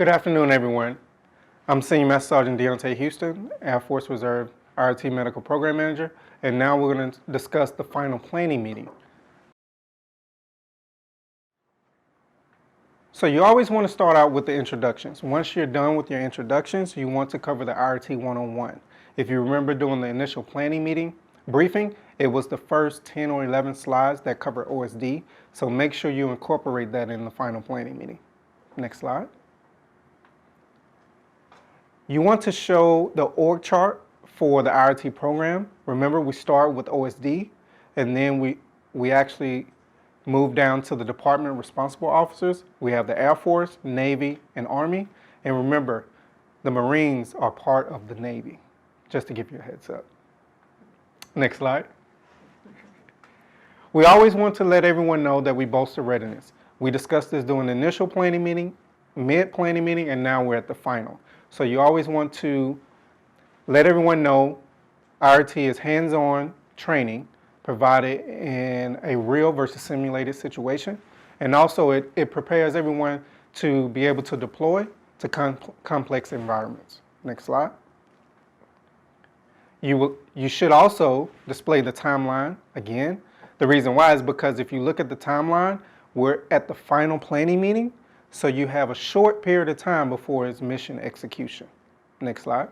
Good afternoon, everyone. I'm Senior Master Sergeant Deontay Houston, Air Force Reserve IRT Medical Program Manager, and now we're going to discuss the final planning meeting. So you always want to start out with the introductions. Once you're done with your introductions, you want to cover the IRT 101. If you remember during the initial planning meeting briefing, it was the first 10 or 11 slides that cover OSD, so make sure you incorporate that in the final planning meeting. Next slide. You want to show the org chart for the IRT program. Remember, we start with OSD, and then we actually move down to the department responsible officers. We have the Air Force, Navy, and Army. And remember, the Marines are part of the Navy, just to give you a heads up. Next slide. We always want to let everyone know that we bolster readiness. We discussed this during the initial planning meeting, mid-planning meeting, and now we're at the final. So you always want to let everyone know IRT is hands-on training provided in a real versus simulated situation. And also it prepares everyone to be able to deploy to complex environments. Next slide. You should also display the timeline again. The reason why is because if you look at the timeline, we're at the final planning meeting. So you have a short period of time before its mission execution. Next slide.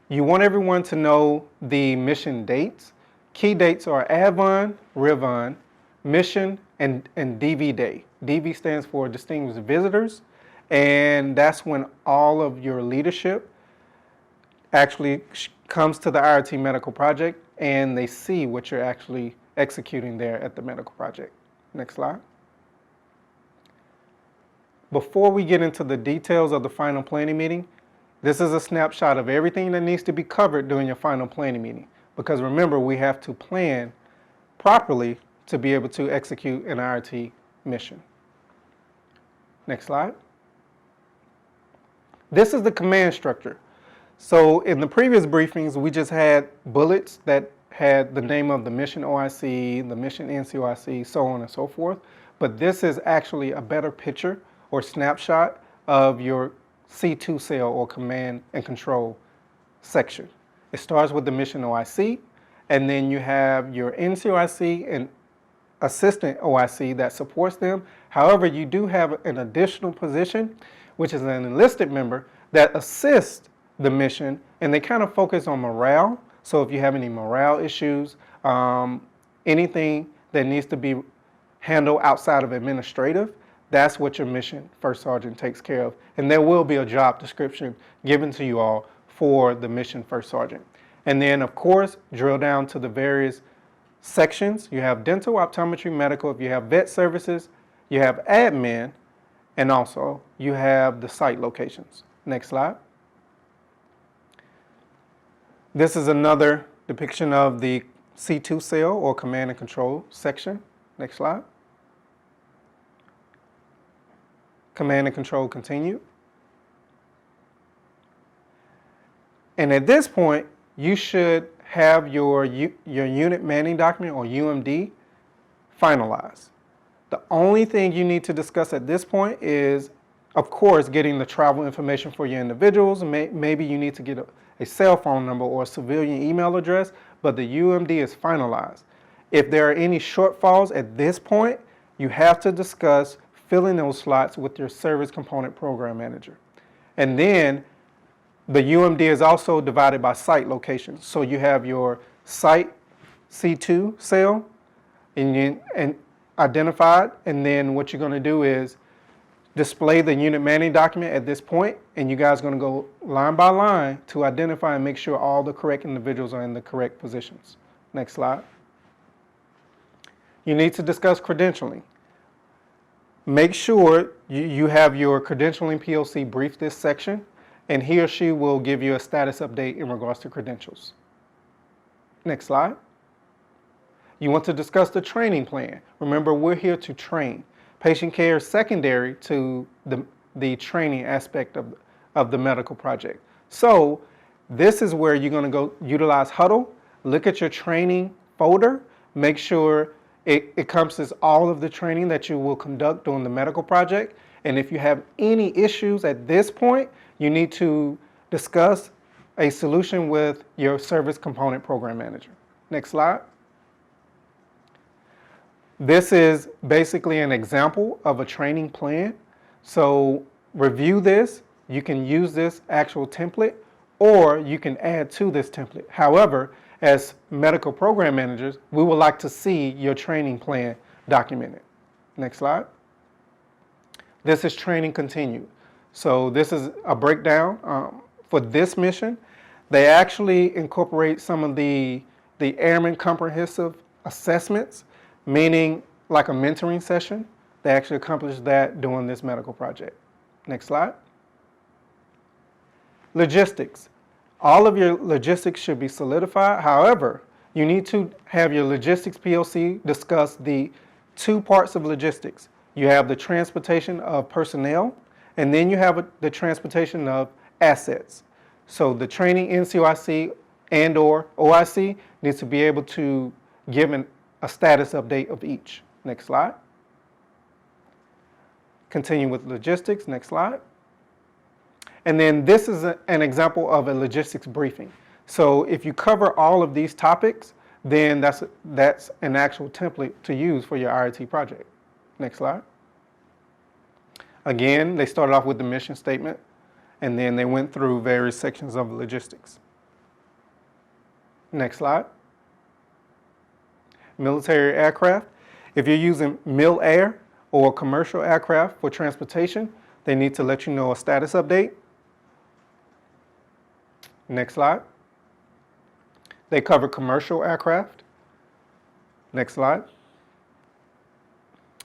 You want everyone to know the mission dates. Key dates are ADVON, REARVON, mission, and DV Day. DV stands for Distinguished Visitors, and that's when all of your leadership actually comes to the IRT Medical Project and they see what you're actually executing there at the medical project. Next slide. Before we get into the details of the final planning meeting, this is a snapshot of everything that needs to be covered during your final planning meeting. Because remember, we have to plan properly to be able to execute an IRT mission. Next slide. This is the command structure. So in the previous briefings, we just had bullets that had the name of the mission OIC, the mission NCOIC, so on and so forth. But this is actually a better picture or snapshot of your C2 cell or command and control section. It starts with the mission OIC, and then you have your NCOIC and assistant OIC that supports them. However, you do have an additional position, which is an enlisted member that assists the mission, and they kind of focus on morale. So if you have any morale issues, anything that needs to be handled outside of administrative, that's what your mission first sergeant takes care of. And there will be a job description given to you all for the mission first sergeant. And then, of course, drill down to the various sections. You have dental, optometry, medical. If you have vet services, you have admin, and also you have the site locations. Next slide. This is another depiction of the C2 cell or command and control section. Next slide. Command and control continue. And at this point, you should have your unit manning document or UMD finalized. The only thing you need to discuss at this point is, of course, getting the travel information for your individuals. Maybe you need to get a cell phone number or a civilian email address, but the UMD is finalized. If there are any shortfalls at this point, you have to discuss filling those slots with your service component program manager. And then the UMD is also divided by site locations. So you have your site C2 cell and identified, and then what you're going to do is display the unit manning document at this point, and you guys are going to go line by line to identify and make sure all the correct individuals are in the correct positions. Next slide. You need to discuss credentialing. Make sure you have your credentialing POC brief this section, and he or she will give you a status update in regards to credentials. Next slide. You want to discuss the training plan. Remember, we're here to train. Patient care is secondary to the training aspect of the medical project. So this is where you're going to go utilize Huddle, look at your training folder, make sure It encompasses all of the training that you will conduct during the medical project. And if you have any issues at this point, you need to discuss a solution with your service component program manager. Next slide. This is basically an example of a training plan. So review this. You can use this actual template, or you can add to this template. However, as medical program managers, we would like to see your training plan documented. Next slide. This is training continued. So this is a breakdown for this mission. They actually incorporate some of the Airman Comprehensive Assessments, meaning like a mentoring session. They actually accomplish that during this medical project. Next slide. Logistics. All of your logistics should be solidified. However, you need to have your logistics POC discuss the two parts of logistics. You have the transportation of personnel, and then you have the transportation of assets. So the training NCOIC and or OIC needs to be able to give a status update of each. Next slide. Continue with logistics. Next slide. And then this is an example of a logistics briefing. So if you cover all of these topics, then that's an actual template to use for your IRT project. Next slide. Again, they started off with the mission statement, and then they went through various sections of logistics. Next slide. Military aircraft. If you're using Mil Air or commercial aircraft for transportation, they need to let you know a status update. Next slide. They cover commercial aircraft. Next slide.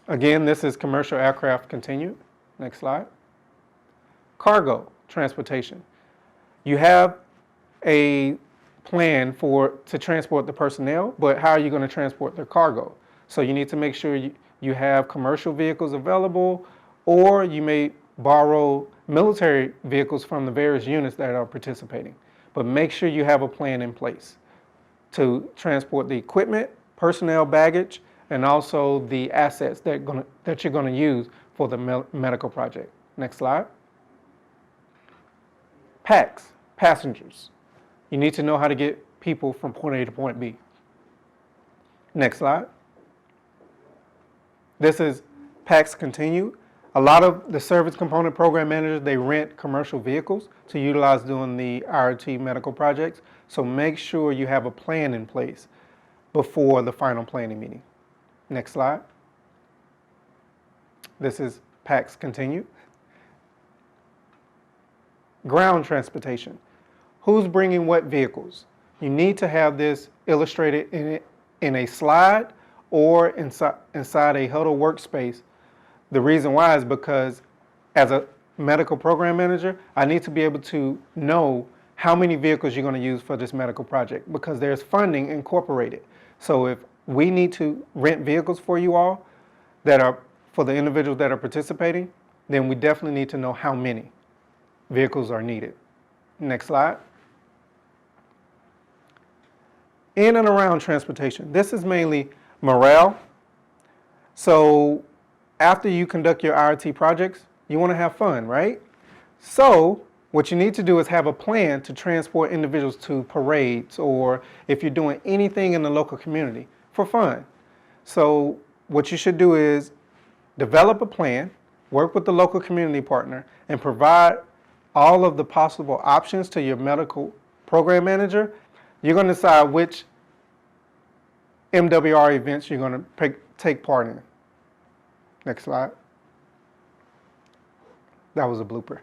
Again, this is commercial aircraft continued. Next slide. Cargo transportation. You have a plan to transport the personnel, but how are you going to transport their cargo? So you need to make sure you have commercial vehicles available, or you may borrow military vehicles from the various units that are participating. But make sure you have a plan in place to transport the equipment, personnel, baggage, and also the assets that you're going to use for the medical project. Next slide. PAX, passengers. You need to know how to get people from point A to point B. Next slide. This is PAX continued. A lot of the service component program managers, they rent commercial vehicles to utilize during the IRT medical projects. So make sure you have a plan in place before the final planning meeting. Next slide. This is PAX continued. Ground transportation. Who's bringing what vehicles? You need to have this illustrated in a slide or inside a huddle workspace. The reason why is because as a medical program manager, I need to be able to know how many vehicles you're going to use for this medical project, because there's funding incorporated. So if we need to rent vehicles for you all that are for the individuals that are participating, then we definitely need to know how many vehicles are needed. Next slide. In and around transportation. This is mainly morale. So after you conduct your IRT projects, you want to have fun, right? So what you need to do is have a plan to transport individuals to parades, or if you're doing anything in the local community for fun. So what you should do is develop a plan, work with the local community partner, and provide all of the possible options to your medical program manager. You're going to decide which MWR events you're going to take part in. Next slide. That was a blooper.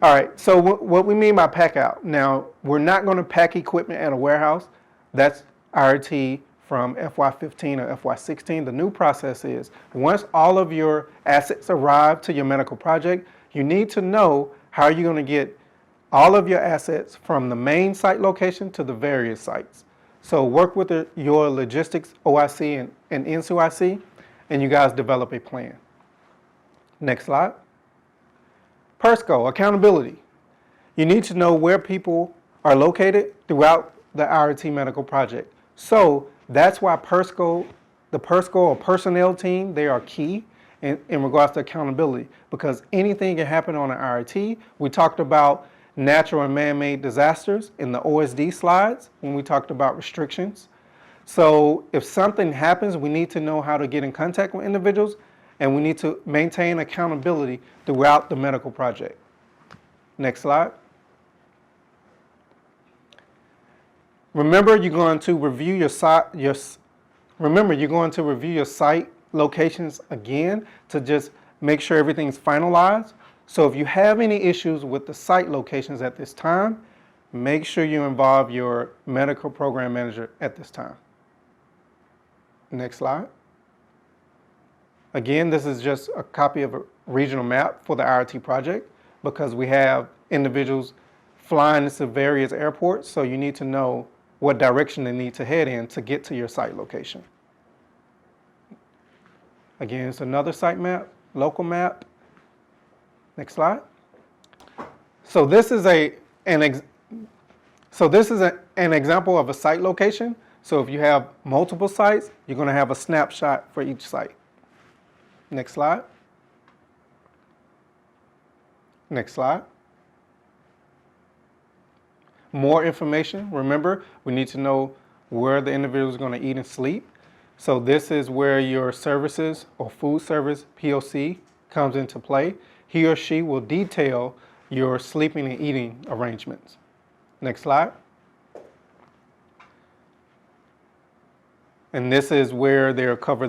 All right, so what we mean by pack out. Now, we're not going to pack equipment at a warehouse. That's IRT from FY15 or FY16. The new process is once all of your assets arrive to your medical project, you need to know how you're going to get all of your assets from the main site location to the various sites. So work with your logistics OIC and NCOIC, and you guys develop a plan. Next slide. PERSCO, accountability. You need to know where people are located throughout the IRT medical project. So that's why PERSCO the PERSCO or personnel team, they are key in regards to accountability, because anything can happen on an IRT. We talked about natural and man-made disasters in the OSD slides when we talked about restrictions. So if something happens, we need to know how to get in contact with individuals, and we need to maintain accountability throughout the medical project. Next slide. Remember, you're going to review your site. Remember, you're going to review your site locations again to just make sure everything's finalized. So if you have any issues with the site locations at this time, make sure you involve your medical program manager at this time. Next slide. Again, this is just a copy of a regional map for the IRT project, because we have individuals flying to various airports, so you need to know what direction they need to head in to get to your site location. Again, it's another site map, local map. Next slide. So this is an example of a site location. So if you have multiple sites, you're going to have a snapshot for each site. Next slide. Next slide. More information. Remember, we need to know where the individual is going to eat and sleep. So this is where your services or food service POC comes into play. He or she will detail your sleeping and eating arrangements. Next slide. And this is where they'll cover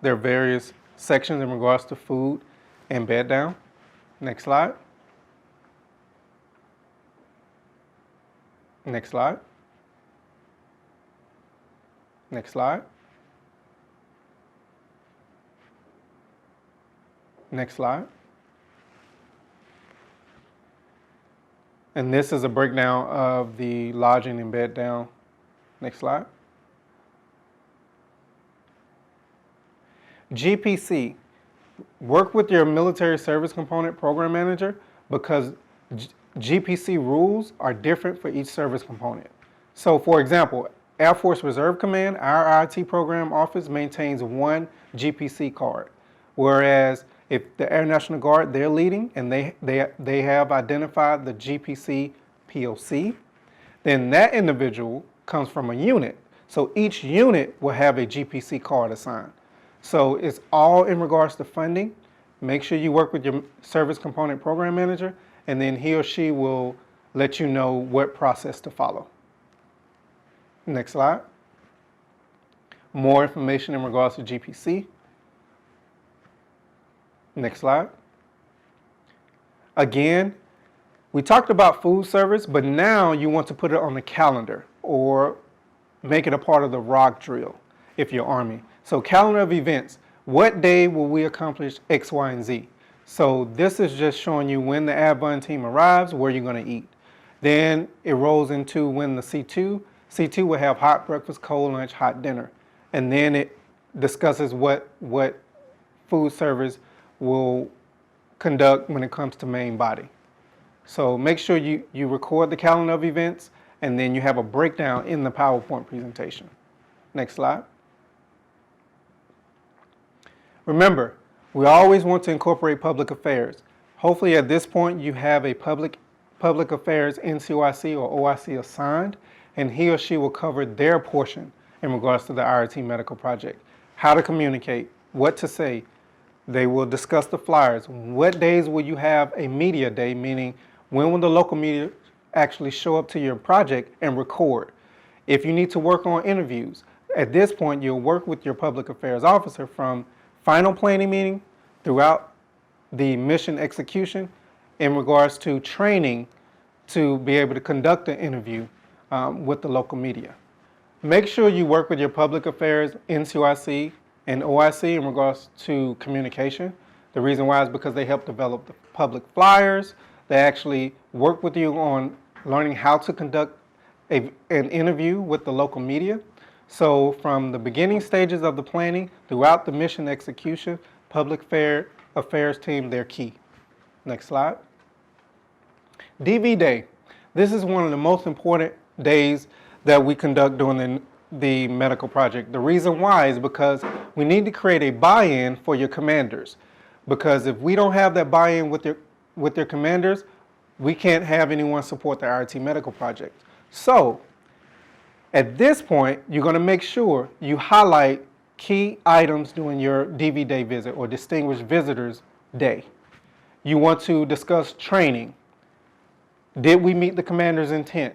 their various sections in regards to food and bed down. Next slide. Next slide. Next slide. Next slide. And this is a breakdown of the lodging and bed down. Next slide. GPC, work with your military service component program manager, because GPC rules are different for each service component. So for example, Air Force Reserve Command, our IRT program office maintains one GPC card, whereas if the Air National Guard, they're leading and they have identified the GPC POC, then that individual comes from a unit. So each unit will have a GPC card assigned. So it's all in regards to funding. Make sure you work with your service component program manager, and then he or she will let you know what process to follow. Next slide. More information in regards to GPC. Next slide. Again, we talked about food service, but now you want to put it on the calendar or make it a part of the ROC drill if you're Army. So calendar of events, what day will we accomplish X, Y, and Z? So this is just showing you when the ADVON team arrives, where you're going to eat. Then it rolls into when the C2 will have hot breakfast, cold lunch, hot dinner. And then it discusses what food service will conduct when it comes to main body. So make sure you record the calendar of events, and then you have a breakdown in the PowerPoint presentation. Next slide. Remember, we always want to incorporate public affairs. Hopefully at this point you have a public affairs NCOIC or OIC assigned, and he or she will cover their portion in regards to the IRT medical project. How to communicate, what to say. They will discuss the flyers. What days will you have a media day, meaning when will the local media actually show up to your project and record? If you need to work on interviews, at this point you'll work with your public affairs officer from final planning meeting throughout the mission execution in regards to training to be able to conduct an interview with the local media. Make sure you work with your public affairs, NCOIC, and OIC in regards to communication. The reason why is because they help develop the public flyers. They actually work with you on learning how to conduct an interview with the local media. So from the beginning stages of the planning throughout the mission execution, public affairs team, they're key. Next slide. DV Day. This is one of the most important days that we conduct during the medical project. The reason why is because we need to create a buy-in for your commanders. Because if we don't have that buy-in with your commanders, we can't have anyone support the IRT medical project. So at this point, you're going to make sure you highlight key items during your DV Day visit or Distinguished Visitors Day. You want to discuss training. Did we meet the commander's intent?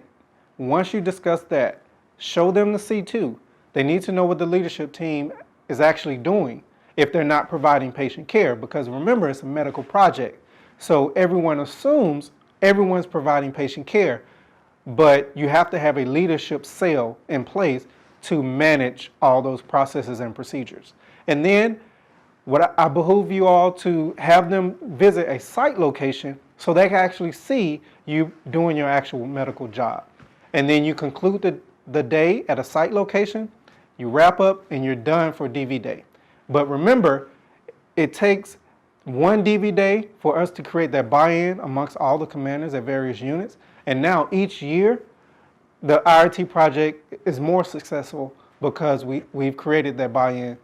Once you discuss that, show them the C2. They need to know what the leadership team is actually doing if they're not providing patient care, because remember, it's a medical project. So everyone assumes everyone's providing patient care, but you have to have a leadership cell in place to manage all those processes and procedures. And then what I behoove you all to have them visit a site location so they can actually see you doing your actual medical job. And then you conclude the day at a site location, you wrap up, and you're done for DV Day. But remember, it takes one DV Day for us to create that buy-in amongst all the commanders at various units. And now each year, the IRT project is more successful because we've created that buy-in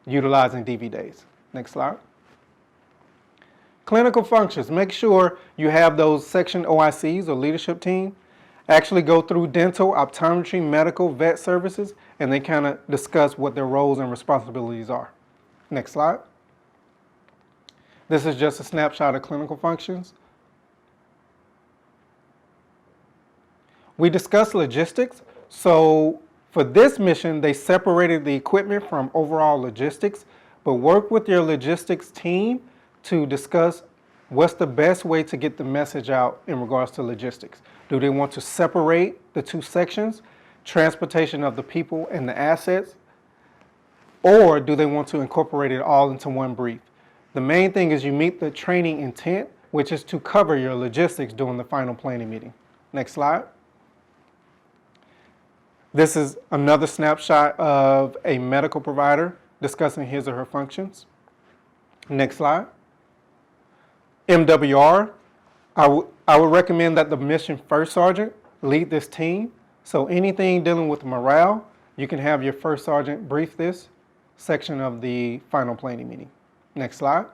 utilizing DV Days. Next slide. Clinical functions. Make sure you have those section OICs or leadership team actually go through dental, optometry, medical, vet services, and they kind of discuss what their roles and responsibilities are. Next slide. This is just a snapshot of clinical functions. We discussed logistics. So for this mission, they separated the equipment from overall logistics, but work with your logistics team to discuss what's the best way to get the message out in regards to logistics. Do they want to separate the two sections, transportation of the people and the assets, or do they want to incorporate it all into one brief? The main thing is you meet the training intent, which is to cover your logistics during the final planning meeting. Next slide. This is another snapshot of a medical provider discussing his or her functions. Next slide. MWR, I would recommend that the mission first sergeant lead this team. So anything dealing with morale, you can have your first sergeant brief this section of the final planning meeting. Next slide.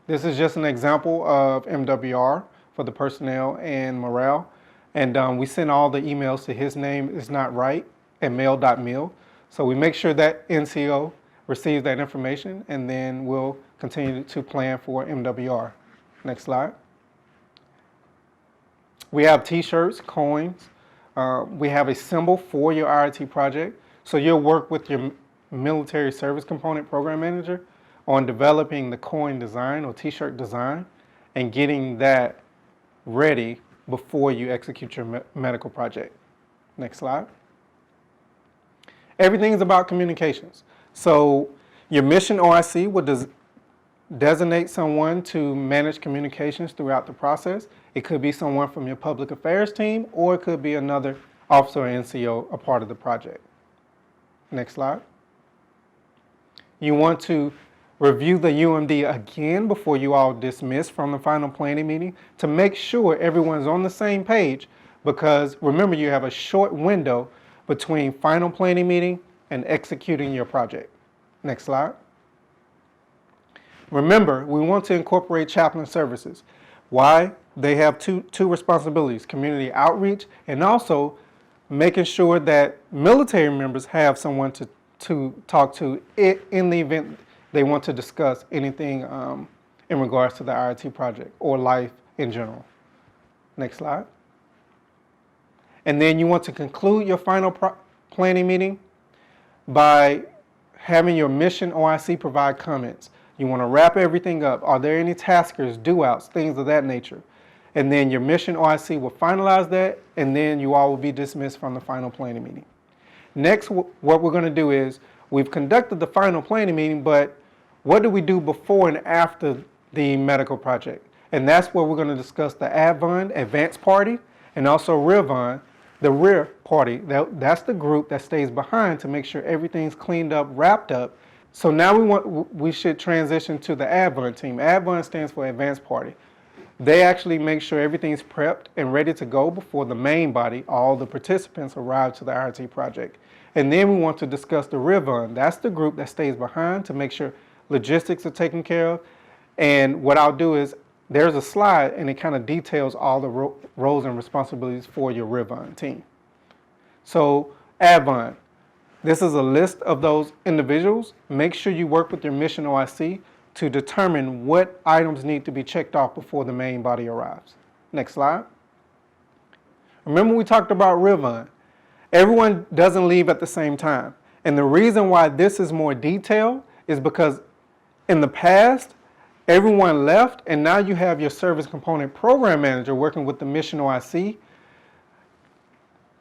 This is just an example of MWR for the personnel and morale. And we send all the emails to his name is not right at mail.mil. So we make sure that NCO receives that information, and then we'll continue to plan for MWR. Next slide. We have t-shirts, coins. We have a symbol for your IRT project. So you'll work with your military service component program manager on developing the coin design or t-shirt design and getting that ready before you execute your medical project. Next slide. Everything is about communications. So your mission OIC will designate someone to manage communications throughout the process. It could be someone from your public affairs team, or it could be another officer or NCO, a part of the project. Next slide. You want to review the UMD again before you all dismiss from the final planning meeting to make sure everyone's on the same page, because remember, you have a short window between final planning meeting and executing your project. Next slide. Remember, we want to incorporate chaplain services. Why? They have two responsibilities: community outreach and also making sure that military members have someone to talk to in the event they want to discuss anything in regards to the IRT project or life in general. Next slide. And then you want to conclude your final planning meeting by having your mission OIC provide comments. You want to wrap everything up. Are there any taskers, do-outs, things of that nature? And then your mission OIC will finalize that, and then you all will be dismissed from the final planning meeting. Next, what we're going to do is, we've conducted the final planning meeting, but what do we do before and after the medical project? And that's where we're going to discuss the ADVON, Advanced Party, and also REARVON, the rear party. That's the group that stays behind to make sure everything's cleaned up, wrapped up. So now we should transition to the ADVON team. ADVON stands for Advanced Party. They actually make sure everything's prepped and ready to go before the main body, all the participants, arrive to the IRT project. And then we want to discuss the REARVON. That's the group that stays behind to make sure logistics are taken care of. And what I'll do is, there's a slide and it kind of details all the roles and responsibilities for your REARVON team. So ADVON, this is a list of those individuals. Make sure you work with your mission OIC to determine what items need to be checked off before the main body arrives. Next slide. Remember we talked about REARVON. Everyone doesn't leave at the same time. And the reason why this is more detailed is because in the past, everyone left, and now you have your service component program manager working with the mission OIC,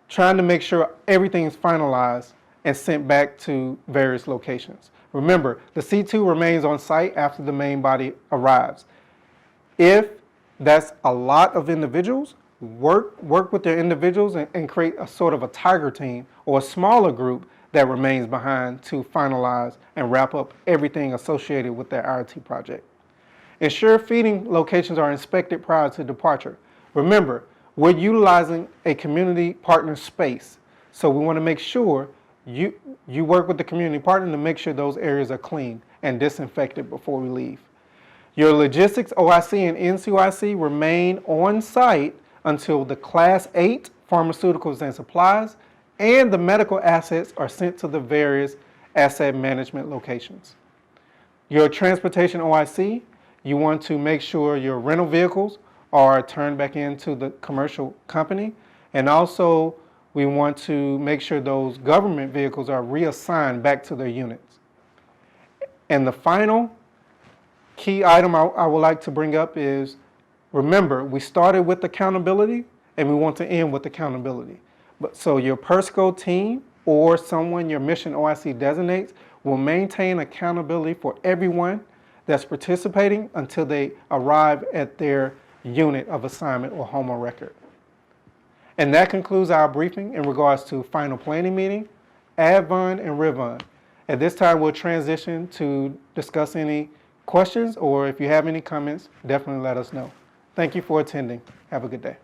trying to make sure everything is finalized and sent back to various locations. Remember, the C2 remains on site after the main body arrives. If that's a lot of individuals, work with their individuals and create a sort of a tiger team or a smaller group that remains behind to finalize and wrap up everything associated with their IRT project. Ensure feeding locations are inspected prior to departure. Remember, we're utilizing a community partner space, so we want to make sure you work with the community partner to make sure those areas are clean and disinfected before we leave. Your logistics OIC and NCOIC remain on site until the Class 8 pharmaceuticals and supplies and the medical assets are sent to the various asset management locations. Your transportation OIC, you want to make sure your rental vehicles are turned back into the commercial company, and also we want to make sure those government vehicles are reassigned back to their units. And the final key item I would like to bring up is, remember, we started with accountability and we want to end with accountability. So your PERSCO team or someone your mission OIC designates will maintain accountability for everyone that's participating until they arrive at their unit of assignment or home on record. And that concludes our briefing in regards to final planning meeting, ADVON, and REARVON. At this time, we'll transition to discuss any questions, or if you have any comments, definitely let us know. Thank you for attending. Have a good day.